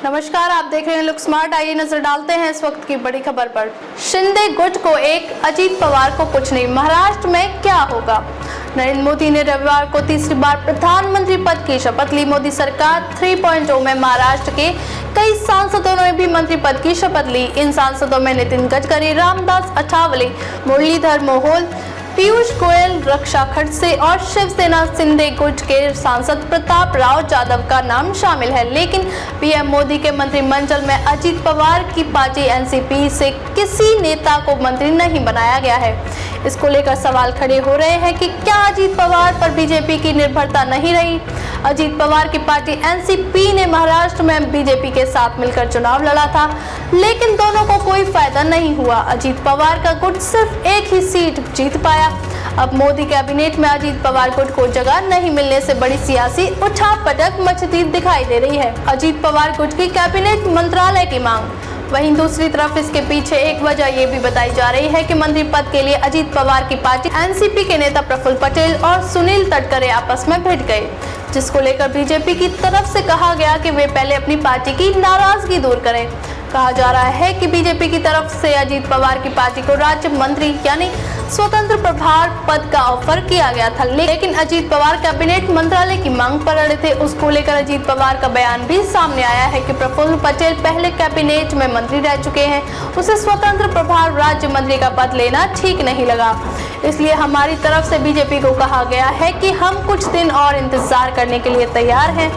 नमस्कार, आप देख रहे हैं लुक स्मार्ट। आइए नजर डालते हैं इस वक्त की बड़ी खबर पर। शिंदे गुट को एक, अजीत पवार को कुछ नहीं। महाराष्ट्र में क्या होगा? नरेंद्र मोदी ने रविवार को तीसरी बार प्रधानमंत्री पद की शपथ ली। मोदी सरकार 3.0 में महाराष्ट्र के कई सांसदों ने भी मंत्री पद की शपथ ली। इन सांसदों में नितिन गडकरी, रामदास अठावले, मुरलीधर मोहोल, पीयूष गोयल, रक्षा खड़से और शिवसेना शिंदे गुट के सांसद प्रताप राव जाधव का नाम शामिल है। लेकिन पीएम मोदी के मंत्रिमंडल में अजीत पवार की पार्टी एनसीपी से किसी नेता को मंत्री नहीं बनाया गया है। इसको लेकर सवाल खड़े हो रहे हैं कि क्या अजीत पवार पर बीजेपी की निर्भरता नहीं रही? अजीत पवार की पार्टी एनसीपी ने महाराष्ट्र में बीजेपी के साथ मिलकर चुनाव लड़ा था, लेकिन दोनों को कोई फायदा नहीं हुआ। अजीत पवार का गुट सिर्फ एक ही सीट जीत पाया। अब मोदी कैबिनेट में अजीत पवार गुट को जगह नहीं मिलने से बड़ी सियासी उठापटक मचती दिखाई दे रही है। अजीत पवार गुट की कैबिनेट मंत्रालय की मांग। वहीं दूसरी तरफ इसके पीछे एक वजह ये भी बताई जा रही है कि मंत्री पद के लिए अजीत पवार की पार्टी एनसीपी के नेता प्रफुल्ल पटेल और सुनील तटकरे आपस में भिड़ गए, जिसको लेकर बीजेपी की तरफ से कहा गया कि वे पहले अपनी पार्टी की नाराजगी दूर करें। कहा जा रहा है कि बीजेपी की तरफ से अजीत पवार की पार्टी को राज्य मंत्री यानी स्वतंत्र प्रभार पद का ऑफर किया गया था, लेकिन अजीत पवार कैबिनेट मंत्रालय की मांग पर अड़े थे। उसको लेकर अजीत पवार का बयान भी सामने आया है कि प्रफुल्ल पटेल पहले कैबिनेट में मंत्री रह चुके हैं, उसे स्वतंत्र प्रभार राज्य मंत्री का पद लेना ठीक नहीं लगा। इसलिए हमारी तरफ से बीजेपी को कहा गया है कि हम कुछ दिन और इंतजार करने के लिए तैयार हैं।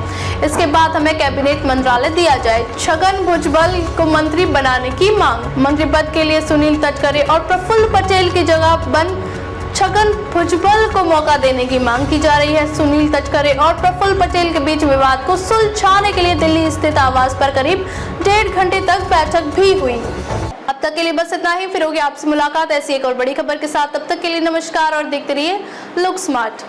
इसके बाद हमें कैबिनेट मंत्रालय दिया जाए। छगन भुजबल को मंत्री बनाने की मांग। मंत्री पद के लिए सुनील तटकरे और प्रफुल्ल पटेल की जगह छगन भुजबल को मौका देने की मांग की जा रही है। सुनील तटकरे और प्रफुल्ल पटेल के बीच विवाद को सुलझाने के लिए दिल्ली स्थित आवास पर करीब 1.5 घंटे तक बैठक भी हुई। अब तक के लिए बस इतना ही। फिर होगी आपसे मुलाकात ऐसी एक और बड़ी खबर के साथ। तब तक के लिए नमस्कार और देखते रहिए लुक स्मार्ट।